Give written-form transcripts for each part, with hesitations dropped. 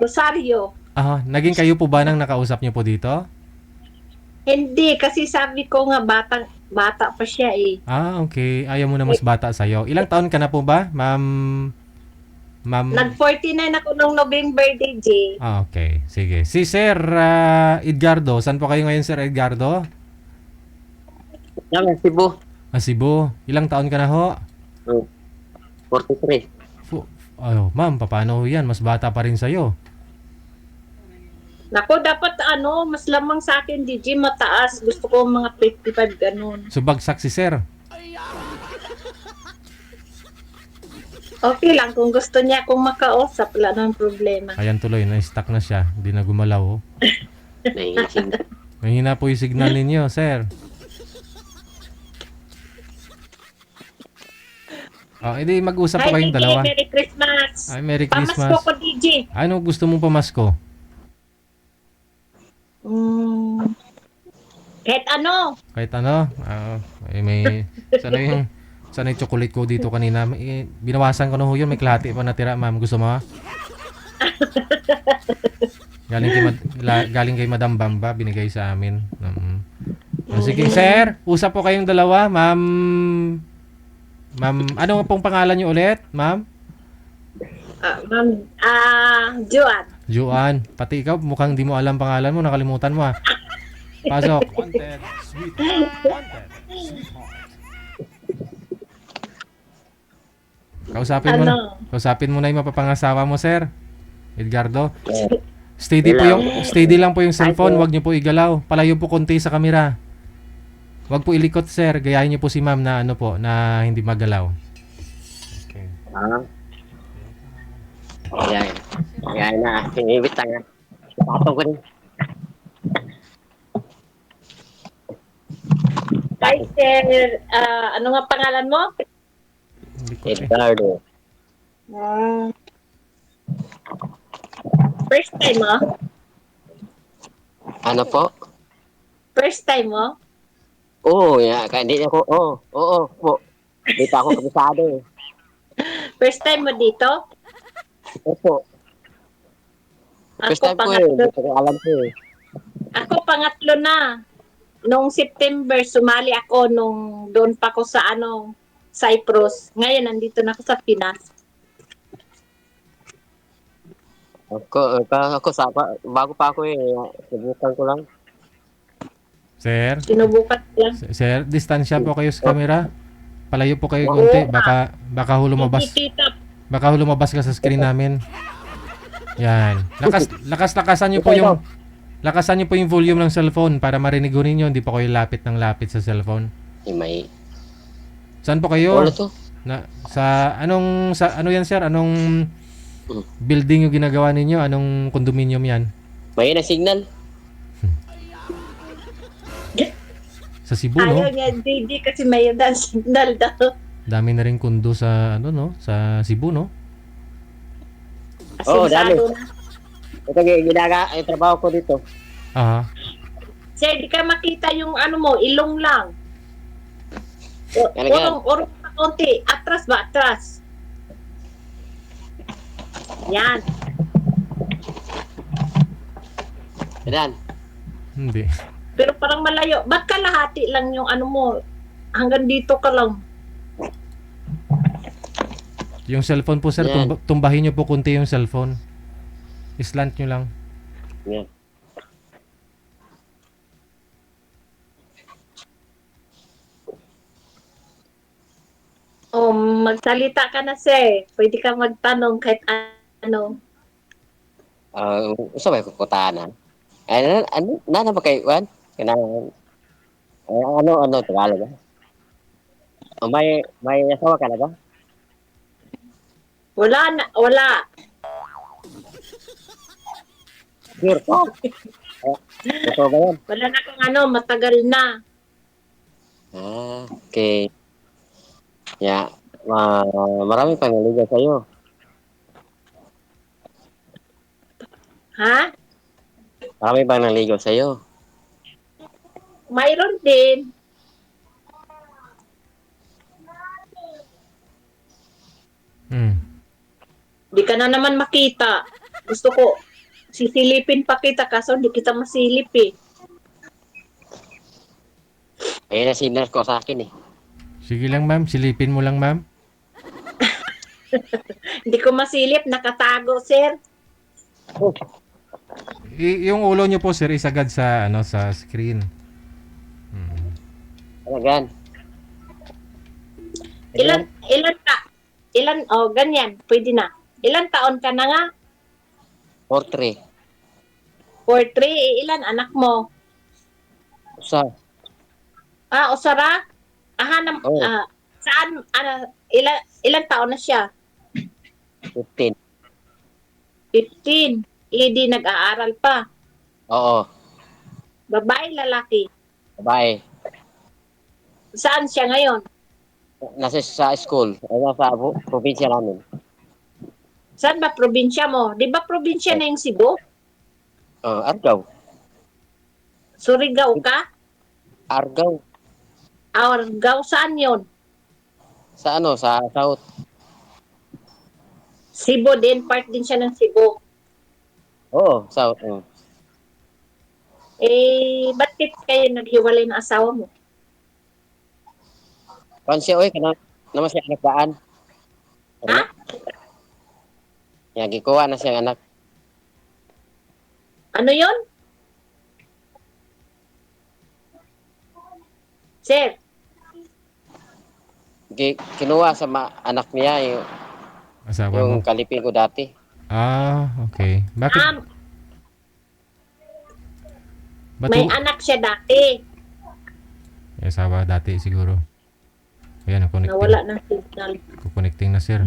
Rosario. Ah, naging kayo po ba nang nakausap niyo po dito? Hindi, kasi sabi ko nga bata pa siya eh. Ah, okay. Ayaw mo na mas bata sa'yo. Ilang taon ka na po ba, ma'am? Ma'am? Nag-49 ako nung November day, J. Ah, okay. Sige. Si Sir Edgardo, saan po kayo ngayon, Sir Edgardo? Yan, Cebu. Ah, Cebu. Ilang taon ka na ho? Oh, 43. Fu- ma'am, paano ho yan? Mas bata pa rin sa'yo. Nako, dapat mas lamang sa akin, DJ, mataas. Gusto ko mga 55 ganun. So, bagsak si Sir. Okay lang, kung gusto niya akong makausap, wala nang problema. Ayan tuloy, na-stuck na siya. Hindi na gumalaw. Oh. Naiising. Mahina po yung signal ninyo, Sir. Oh, edi mag-usap po Hi, kayong DJ, dalawa. Merry Christmas. Ay, Merry Pamasko Christmas. ko, DJ. Ano gusto mong pamasko? Kahit ano. Kahit ano? May... Sana yung chocolate ko dito kanina. Binawasan ko na ho yun. May klati pa natira, ma'am. Gusto mo? Galing kay Madam Bamba. Binigay sa amin. Sige, sir. Usap po kayong dalawa. Ma'am... Ma'am, ano nga pong pangalan niyo ulit, ma'am? Joan. Juan. Pati ikaw, mukhang di mo alam pangalan mo. Nakalimutan mo, ah. Pasok. Wanted, sweetheart. Wanted, sweetheart. Kausapin mo na yung mapapangasawa mo, sir. Edgardo. Steady lang po yung cellphone, wag niyo po igalaw. Palayo po konti sa kamera. Wag po ilikot, sir. Gayahin niyo po si ma'am na na hindi magalaw. Okay. Ayan. Ayan na. Sinibit nga. Patong ko rin. Hi, sir. Ano nga pangalan mo? Likot eh. Edgardo. First time mo? Ano po? First time mo? Oo, kaya hindi ako, oo po. Dito ako kabisado eh. First time mo dito? Opo. First time ko eh, hindi ko alam ko eh. Ako pangatlo na. Noong September, sumali ako doon pa ako sa Cyprus. Ngayon, nandito na ako sa Pinas. Ako bago pa ako eh, subukan ko lang. Sir? Sinubukan ko lang. Sir, distansya po kayo sa camera. Palayo po kayo konti. Baka lumabas. Baka lumabas ka sa screen namin. Yan. Lakasan niyo po yung volume ng cellphone para marinig ko ninyo. Hindi po kayo lapit ng lapit sa cellphone. May Saan po kayo? ano to? Ano yan, sir? Anong building yung ginagawa ninyo? Anong condominium yan? May na signal. Sa Cebu, no? Ayaw niya, DJ, kasi may signal daw. Dami na rin kundo sa sa Cebu, no? Oo, dami. Asensado na. Ito yung trabaho ko dito. Aha. Sir, di ka makita yung ilong lang. Ganyan. Urong pa konti. Atras ba? Atras. Yan. Yan. Hindi. Pero parang malayo. Ba't kalahati lang yung mo? Hanggang dito ka lang. Yung cellphone po, sir, Yan. tumbahin nyo po kunti yung cellphone. Islant nyo lang. Yan. Magsalita ka na, sir. Pwede ka magtanong kahit ano. Usa ba kukutanan? Ano na ba kayo, Juan? Ano, Tagalog ba? May asawa ka na ba? Wala. Sure po. Ito ba yan? Wala na kung matagal na. Okay. Marami pang naligaw sa'yo. Ha? Marami pang naligaw sa'yo. Mayroon din. Di ka na naman makita. Gusto ko, sisilipin pa kita kaso hindi kita masilip eh. Ayun na sinar ko sa akin eh. Sige lang ma'am, silipin mo lang ma'am. Hindi ko masilip, nakatago, sir. Yung ulo nyo po sir, isagad sa, ano, sa screen. Talagan. Ganyan, pwede na. Ilan taon ka na nga? 4-3. 4-3, ilan anak mo? Usa. Usara? Oo. Saan, ilan taon na siya? 15. 15. Hindi nag-aaral pa. Oo. Babae, lalaki. Babae. Saan siya ngayon? Nasa sa school. Ayun sa probinsya namin. Saan ba probinsya mo? Di ba probinsya na yung Cebu? Argao. Surigao ka? Argao. Argao, saan yun? Sa ano? Sa South. Cebu din, part din siya ng Cebu. Oo, South. Ba't kayo naghiwalay ng asawa mo? Pansiya, oy, naman siya anak daan. Ha? Yan, gikuha na siyang anak. Ano yun? Sir, Kinuha sa anak niya yung, Asawa mo. yung kalipin ko dati. Okay. Bakit? Ba't may ho- anak siya dati. May asawa dati siguro. Ayan, connecting. Nawala ng signal. Connecting na sir.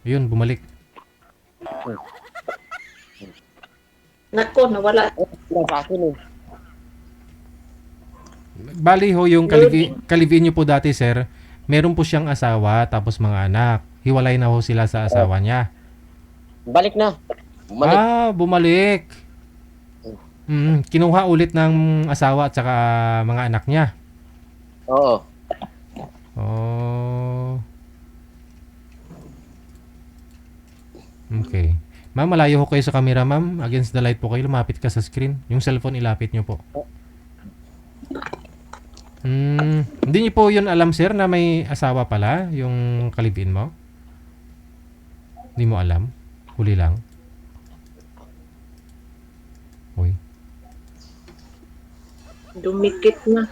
Yun, bumalik. Nako, nawala. Wala sa akin eh. Bali ho, yung kalivin nyo po dati sir, meron po siyang asawa tapos mga anak. Hiwalay na ho sila sa asawa niya. Balik na. Bumalik. Bumalik. Kinuha ulit ng asawa at saka mga anak niya. Oo. Oh. Okay. Ma'am, malayo ho kayo sa camera, ma'am. Against the light po kayo. Lumapit ka sa screen. Yung cellphone, ilapit nyo po. Hindi niyo po yun alam, sir, na may asawa pala, yung kalibin mo? Hindi mo alam? Huli lang? Uy. Dumikit na.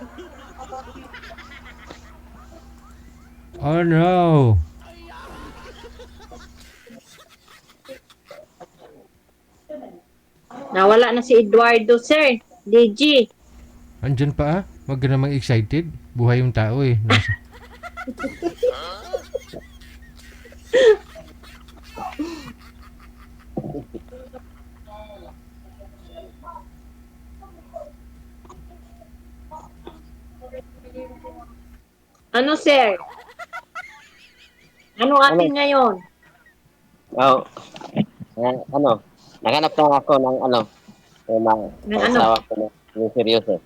Oh, no. Nawala na si Eduardo, sir. DG. Andyan pa ah. Huwag ka namang excited. Buhay yung tao eh. Ano, sir? Ano atin ngayon? Oo. Ano? Naghanap na ako ng ano. Yung Ng ano? asawa ko na. Yung seryoso.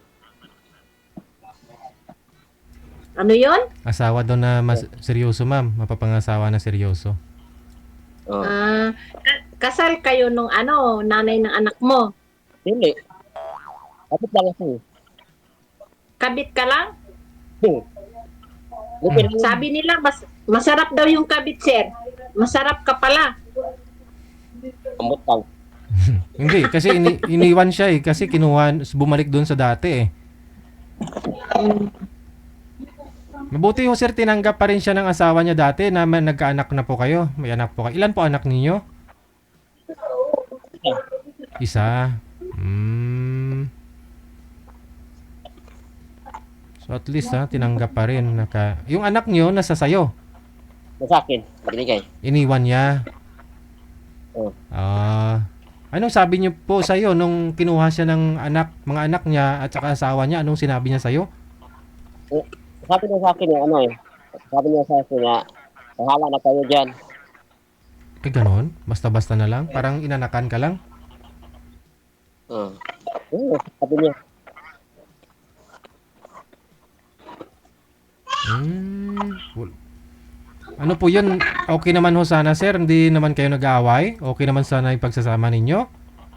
Ano yon? Asawa daw na mas seryoso, ma'am. Mapapangasawa na seryoso. Oo. Kasal kayo nung nanay ng anak mo. Hindi. Kapit lang ako eh. Kabit ka lang? Lupin lang. Sabi nila, masarap daw yung kabit, sir. Masarap ka pala. Ambot lang. Hindi, kasi iniwan siya eh. Kasi bumalik doon sa dati eh. Mabuti ho sir, tinanggap pa rin siya ng asawa niya dati na nagkaanak na po kayo. May anak po kayo. Ilan po anak ninyo? Isa. So at least tinanggap pa rin. Yung anak niyo nasa sayo. Sa akin. Binigay. Iniwan niya. Oo. Anong sabi niyo po sa'yo nung kinuha siya ng mga anak niya at saka asawa niya? Anong sinabi niya sa'yo? Sabi niya sa akin sabi niya sa akin na bahala na kayo dyan. Ganon? Basta-basta na lang? Parang inanakan ka lang? Sabi niya. Well, ano po yun? Okay naman ho sana, sir. Hindi naman kayo nag-aaway? Okay naman sana yung pagsasama ninyo?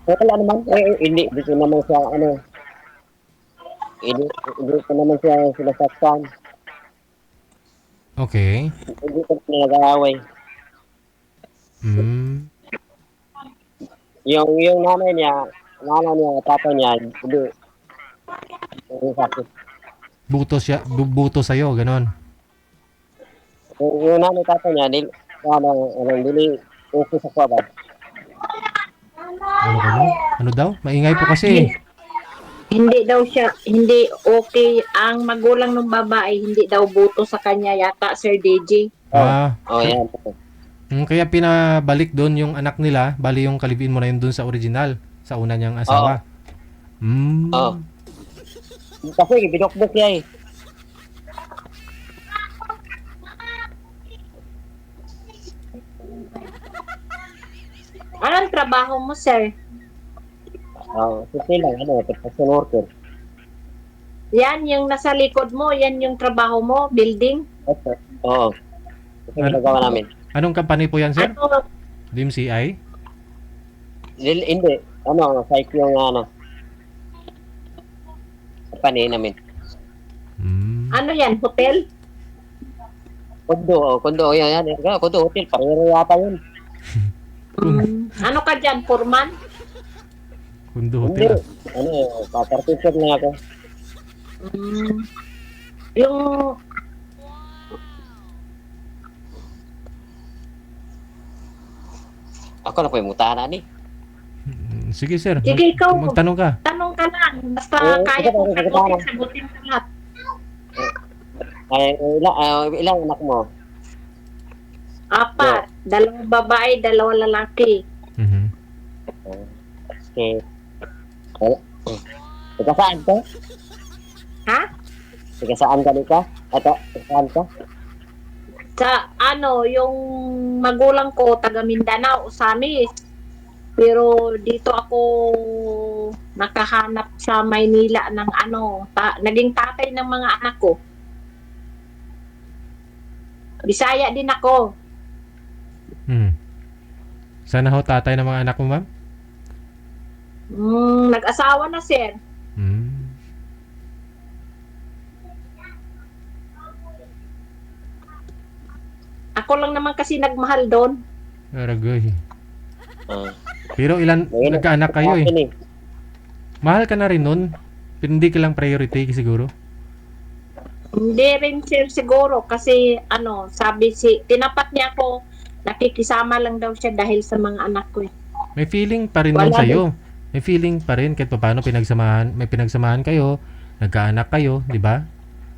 Wala naman, hindi ko naman siya, hindi ko naman siya sinasaktan. Okay. Hindi ko na nag-aaway. Hmm. Yung nanay niya, tatay niya, hindi sakit. Buto sa'yo, ganon. Yung nanay tatay niya, dili, okay sa kwabad. Ano daw? Maingay po kasi. Hindi daw siya, hindi okay. Ang magulang ng babae, hindi daw buto sa kanya yata, Sir DJ. Yan. Kaya pinabalik doon yung anak nila, bali yung kalibin mo na yun doon sa original, sa una niyang asawa. Kasi binokbok niya eh. Anong trabaho mo, sir? Kasi lang, construction worker. Yan, yung nasa likod mo, yan yung trabaho mo, building? Oo. Kasi ginagawa namin. Anong company po yan, sir? Ano? DMCI? Hindi. Site yung company namin. Ano yan, hotel? Kondo, yan. Kondo, hotel, pareho yata yun. Ano ka dyan, foreman? Kundo Hindi. Hotel. Papartition na ako. Yung Ako na po yung mutahan ni. Sige, sir. Sige, ikaw. Magtanong ka. tanong ka lang, basta Oo, kaya sige, kong sige, sagutin, sige. sagutin ka lahat. Ilang anak mo? 4, 2 babae, 2 lalaki. Mhm. Okay. Taga saan ka? Ha? Taga saan ka dito? Taga saan ka? Sa yung magulang ko taga Mindanao, Usamis. Pero dito ako nakahanap sa Maynila ng naging tatay ng mga anak ko. Bisaya din ako. Sana ho tatay ng mga anak mo, ma'am? Nag-asawa na, sir. Ako lang naman kasi nagmahal doon. Aragoy. Pero nagkaanak kayo eh. Mahal ka na rin nun. Pero hindi ka lang priority siguro. Hindi rin, sir, siguro kasi tinapat niya ako, nakikisama lang daw siya dahil sa mga anak ko eh. May feeling pa rin nun sa'yo. May feeling pa rin kahit paano may pinagsamahan kayo, nagkaanak kayo, di ba?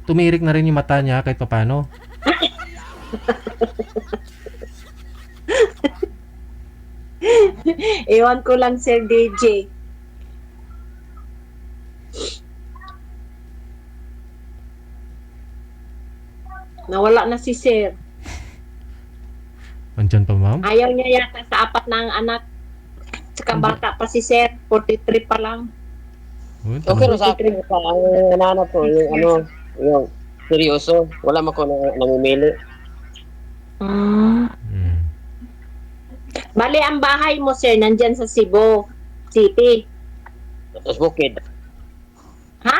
Tumirik na rin yung mata niya kahit paano. Ewan ko lang, Sir DJ. Nawala na si Sir. Andyan pa, ma'am? Ayaw niya yata sa 4 na ang anak. Saka bata pa si Sir, 43 pa lang. Okay rin sa akin, ang nananap ko, yung seryoso, wala man ko namimili. Bali, ang bahay mo, Sir, nandyan sa Cebu City. Tapos bukid. Ha?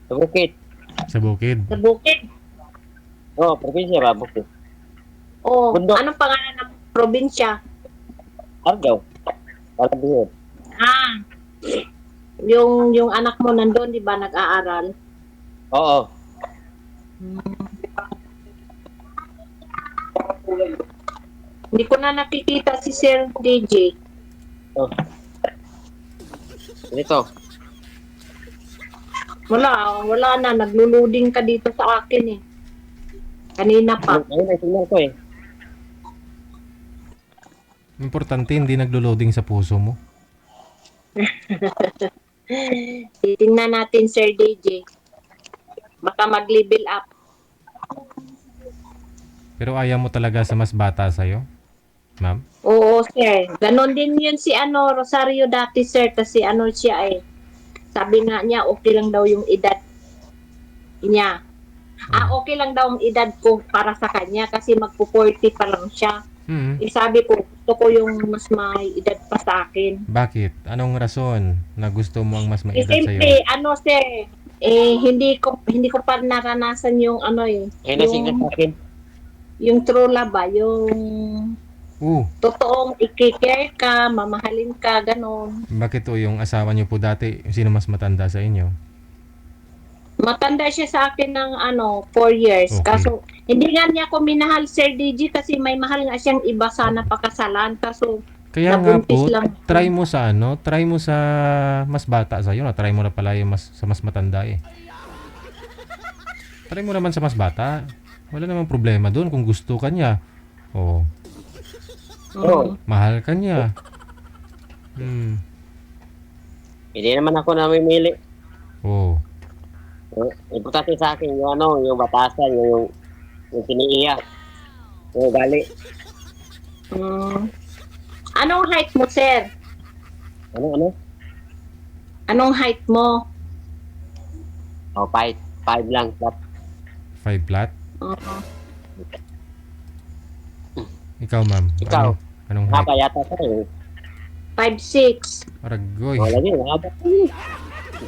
Sa bukid. Sa bukid. Sa Bukid. Probinsya ba, bukid. Bundok. Anong pangalan ng probinsya? Argao. Argao. Yung anak mo nandun, di ba, nag-aaral? Oo. Hindi ko na nakikita si Sir DJ. Dito. Wala na. Nagluluding ka dito sa akin eh. Kanina pa. Ayun, ay tingnan ko eh. Importante hindi naglo-loading sa puso mo. Titingnan natin, Sir DJ. Baka mag-level up. Pero ayaw mo talaga sa mas bata sa'yo? Ma'am? Oo, sir. Ganon din yun si Rosario dati, sir. Kasi siya eh. Sabi nga niya, okay lang daw yung edad. niya. Okay lang daw ang edad ko para sa kanya kasi magpo-40 pa lang siya. Mm. Sabi ko, gusto ko yung mas may edad pa sa akin. Bakit? Anong rason na gusto mo ang mas may edad Siyempre, sa'yo? sir, hindi ko pa naranasan yung Ay, nasigla sa akin. yung true love ba, yung totoong i-care ka, mamahalin ka, ganon. Bakit o yung asawa niyo po dati, sino mas matanda sa inyo? Matanda siya sa akin ng 4 years. Okay. Kaso, hindi nga niya ako minahal, Sir DJ, kasi may mahal nga siyang iba sana pakasalan. Kaso, Kaya nga nabuntis po, lang. try mo sa mas bata sa'yo. Try mo na pala yung sa mas matanda eh. Try mo naman sa mas bata. Wala namang problema doon kung gusto ka niya. Oh, Oo. mahal ka niya. Hindi naman ako namimili. Oh, Importante sa akin yung yung batasan, yung piniiyak. Yung gali. Anong height mo, Sir? Ano? Anong height mo? Oh, 5 lang. 5 flat. Oo. Ikaw, ma'am. Ikaw? Anong height? Haba yata ka eh. 5'6". Aragoy. Wala yun, haba.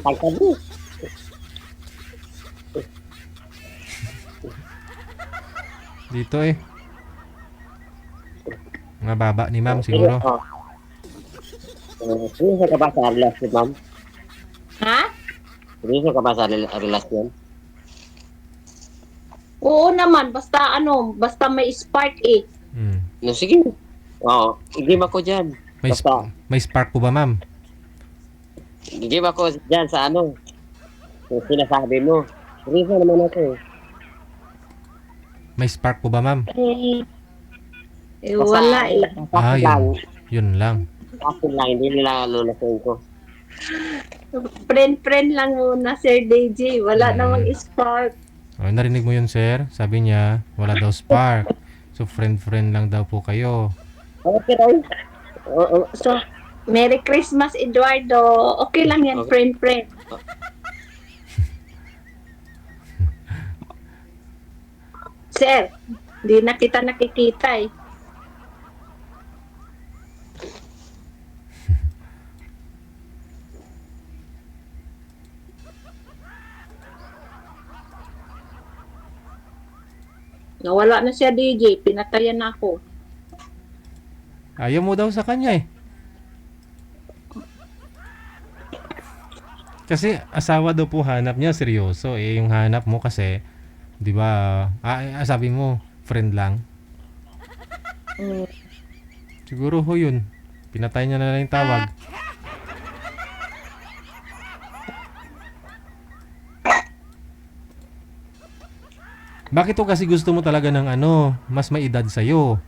Tagtag mo. Dito eh. Mga baba ni ma'am siguro. Seryoso ka ba sa relasyon, ma'am? Ha? Seryoso ka ba sa relasyon? Oo naman, basta may spark eh. No, sige. Oo, i-game ako dyan. Basta, May spark po ba, ma'am? i-game ako dyan sa yung sinasabi mo. Seryoso naman ako eh. May spark po ba, ma'am? Basta, Wala eh. Ah, lang. Yun lang. Kasi lang, hindi nila lulasin ko. Friend lang muna, Sir DJ. Wala namang spark. Oh, narinig mo yun, sir? Sabi niya, wala daw spark. So, friend lang daw po kayo. Okay raw. Oo. So, Merry Christmas, Eduardo. Okay lang yan, Okay. friend. Sir, di na kita nakikita eh. Nawala na siya, DJ. Pinatayan na ako. Ayaw mo daw sa kanya eh. Kasi asawa daw po hanap niya, seryoso. Eh, yung hanap mo kasi, di ba, sabi mo, friend lang. Siguro ho yun. Pinatay niya na lang yung tawag. Bakit to kasi gusto mo talaga ng mas may edad sa'yo?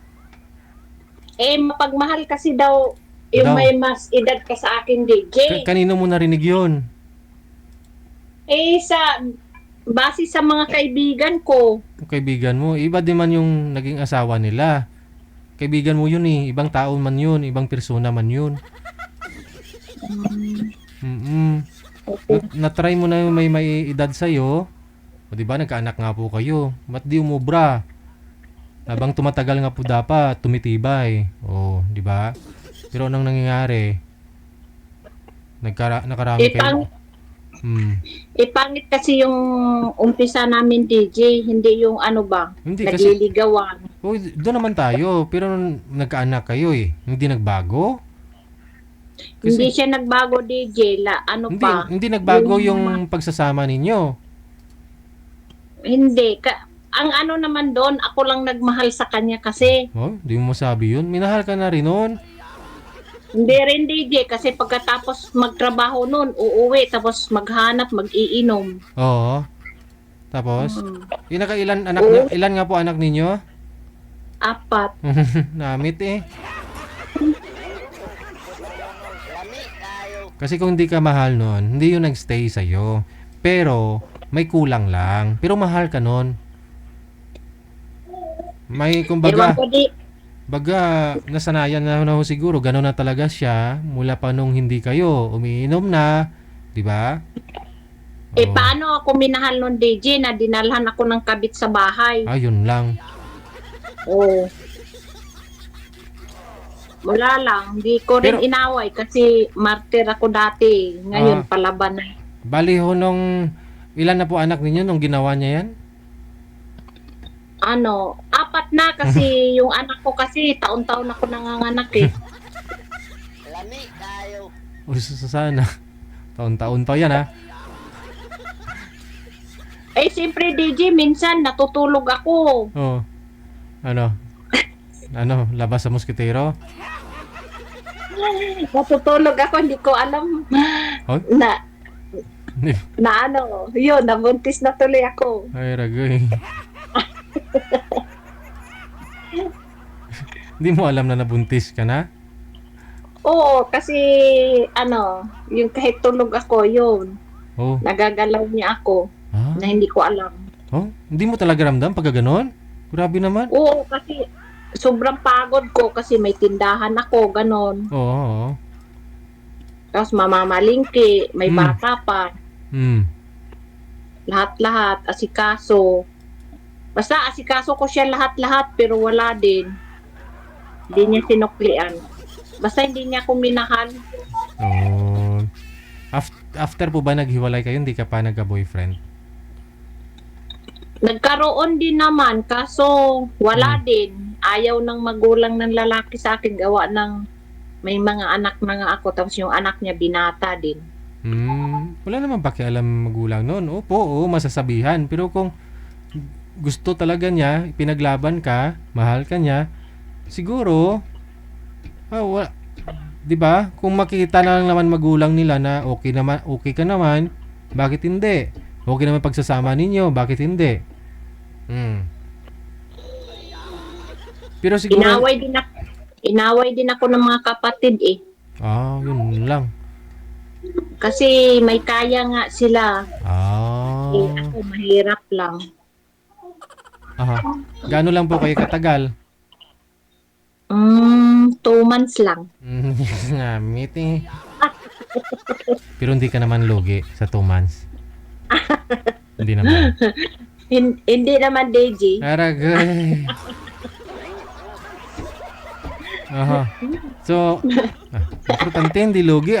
Mapagmahal kasi daw yung may mas edad ka sa akin, DJ. Kanino mo narinig yun? Base sa mga kaibigan ko. Kaibigan mo, iba din man yung naging asawa nila. Kaibigan mo yun eh, ibang tao man yun, ibang persona man yun. Na-try mo na yung may edad sa'yo. O diba, nagkaanak nga po kayo. Ba't di umubra? Habang tumatagal nga po dapat, tumitibay. O, diba? Pero anong nangyayari? Nakarami kayo. Pangit kasi yung umpisa namin, DJ. Hindi yung Hindi kasi, nagliligawan. doon naman tayo. Pero nagkaanak kayo eh. Hindi nagbago? Hindi siya nagbago, DJ. Hindi nagbago yung pagsasama ninyo. Hindi. Ang naman doon, ako lang nagmahal sa kanya kasi. Oh, di mo masabi yun. Minahal ka na rin noon. Hindi rin, DJ. Kasi pagkatapos magtrabaho noon, uuwi. Tapos maghanap, mag-iinom. Oo. Tapos, ilan anak niya? Ilan nga po anak ninyo? 4. Namit eh. Kasi kung hindi ka mahal noon, hindi yun nagstay sa'yo. Pero, may kulang lang. Pero mahal ka noon. May, kumbaga, nasanayan na ho siguro. Gano'n na talaga siya. Mula pa nung hindi kayo umiinom na. Di ba? Oo. paano ako minahal nun, DJ, na dinalhan ako ng kabit sa bahay? Yun lang. Oo. Wala lang. Hindi ko rin Pero- inaway kasi martir ako dati. Ngayon, palaban na. Bali ho ilan na po anak ninyo nung ginawa niya yan? 4 na kasi yung anak ko kasi taon-taon ako nanganganak eh. Lami tayo. O sana. Taon-taon pa yan ha. Eh, siyempre, DJ, minsan natutulog ako. Oo. Ano? Labas sa moskitero? Natutulog ako, hindi ko alam Hoy? yun, nabuntis na tuloy ako. Ay, ragoy. Hindi mo alam na nabuntis ka na? Oo, kasi yung kahit tulog ako, yun, Oh. nagagalaw niya ako na hindi ko alam. Oh? Hindi mo talaga ramdam pag gano'n? Grabe naman. Oo, kasi sobrang pagod ko kasi may tindahan ako, ganon. Oo. Tapos mamamalingki, may bata pa, lahat-lahat, asikaso. Basta asikaso ko siya lahat-lahat pero wala din. Hindi niya sinuklian. Basta hindi niya ako minahal. Oh. After po ba naghiwalay kayo, hindi ka pa nagka-boyfriend? Nagkaroon din naman, kaso wala din. Ayaw ng magulang ng lalaki sa akin, gawa ng may mga anak na nga ako, tapos yung anak niya binata din. Wala naman pakialam magulang noon. Oo, masasabihan. Pero kung gusto talaga niya, pinaglaban ka, mahal ka niya, siguro, 'di ba? Kung makita na lang naman magulang nila na okay ka naman, bakit hindi? Okay naman pagsasama ninyo, bakit hindi? Pero siguro Inaway din ako ng mga kapatid eh. Yun lang. Kasi may kaya nga sila. Eh, Ah. ako mahirap lang. Aha. Gaano lang po kayo katagal? 2 months lang. Nga, meeting. Pero hindi ka naman lugi sa 2 months. Hindi naman. Hindi naman, DJ. Aragay. Aha. So, importante hindi lugi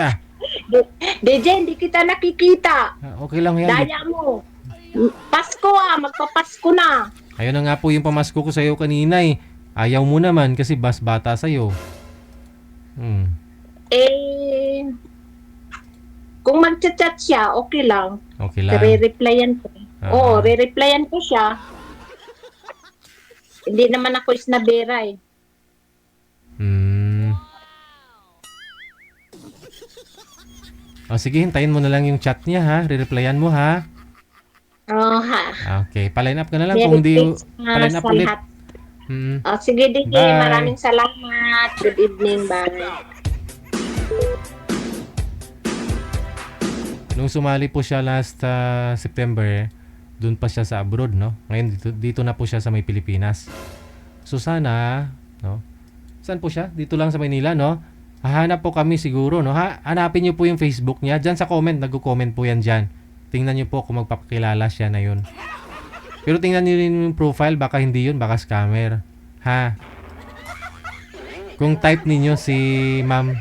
DJ, hindi kita nakikita. Okay lang yan. Daya mo. Pasko magpapasko na. Ayun na nga po yung pamasko ko sa'yo kanina eh. Ayaw mo naman kasi bata sa'yo. Eh, kung mag-chat siya, okay lang. Okay lang. Re-replyan ko. Ah. Oo, re-replyan ko siya. Hindi naman ako isnabera eh. Sige, hintayin mo na lang yung chat niya ha. Re-replyan mo ha. Ha. Okay, pa-line up ka na lang kung hindi pa-line up ulit. Sige, DJ. Bye. Maraming salamat. Good evening. Bye. Nung sumali po siya last September, doon pa siya sa abroad, no? Ngayon dito na po siya sa may Pilipinas. So sana, no? Saan po siya? Dito lang sa Maynila, no? Hahanap po kami siguro, no? Hanapin niyo po yung Facebook niya. Diyan sa comment, nagko-comment po yan diyan. Tingnan niyo po kung magpapakilala siya na yun. Pero tingnan niyo rin yung profile, baka hindi yun, baka scammer. Ha? Kung type ninyo si Ma'am